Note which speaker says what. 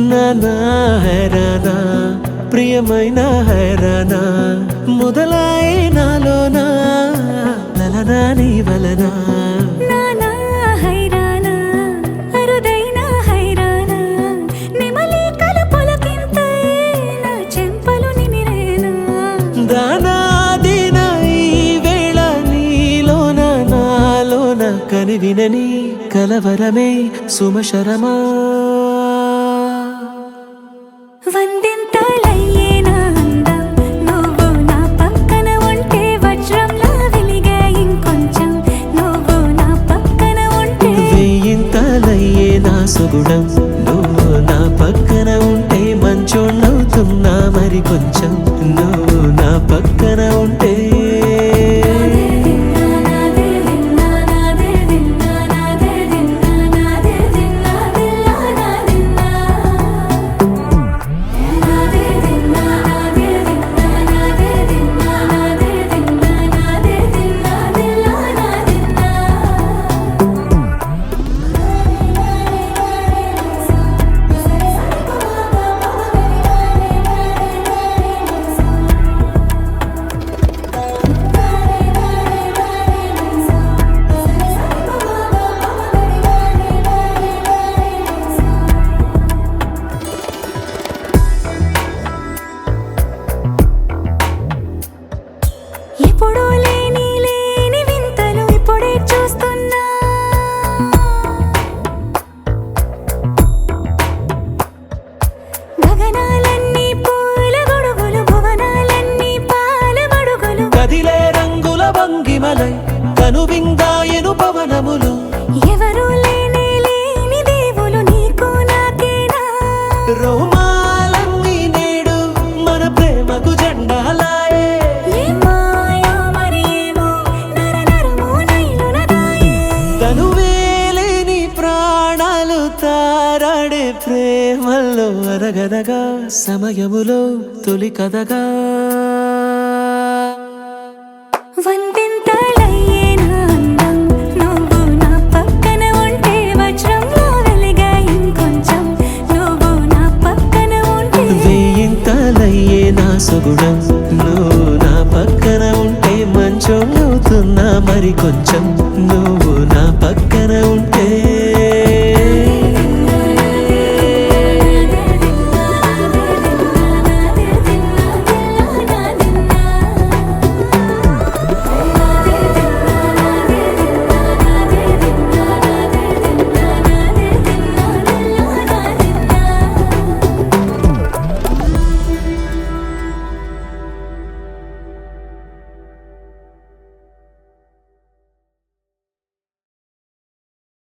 Speaker 1: నానా హైరానా ప్రియమైన హైరానా మొదలాయే నాలోనా లలనా నీ వలనా
Speaker 2: నానా హైరానా అరుదైన హైరానా నిమలి కలుపులకింతై నా చెంపలు నిమిరేనా
Speaker 1: దానాదిన ఈ వేళ నీలోన నాలోన కనివినని కలవరమే సుమశరమా
Speaker 2: వందింతలయ్యేనా అందం నువ్వు నా పక్కన ఉంటే వజ్రంలా వెలిగే ఇంకొంచెం నువ్వు నా పక్కన ఉంటే
Speaker 1: వెయ్యింతలయ్యే నా సుగుణం నువ్వు నా పక్కన ఉంటే మంచోణ్ణవుతున్నా మరి కొంచెం నువ్వు నా పక్కన ఉంటే
Speaker 2: ఎప్పుడూ లేని వింతలు ఇప్పుడే చూస్తున్నా గగనాలన్నీ పూల గొడుగులు భువనాలన్నీ పాల మడుగులు
Speaker 1: కదిలే రంగుల భంగిమలై కనువిందాయను పవనములు
Speaker 2: ఎవరూ లేని దేవులు నీకు నాకేనా
Speaker 1: రోమాలన్నీ నేడు మన ప్రేమకు జెండాలాయే
Speaker 2: ఏమాయో మరి ఏమో నరనరమో నైలున దాయే
Speaker 1: తనువేలేని ప్రాణాలు తారాడే ప్రేమల్లో అరగనగా సమయములో తొలి కథగా
Speaker 2: వందింతలయ్యేనా అందం నువ్వు నా పక్కన ఉంటే వజ్రంలా వెలిగే ఇంకొంచెం నువ్వు నా పక్కన ఉంటే
Speaker 1: వెయ్యింతలయ్యే నా సుగుణం నువ్వు నా పక్కన ఉంటే మంచోణ్ణవుతున్నా మరి కొంచెం నువ్వు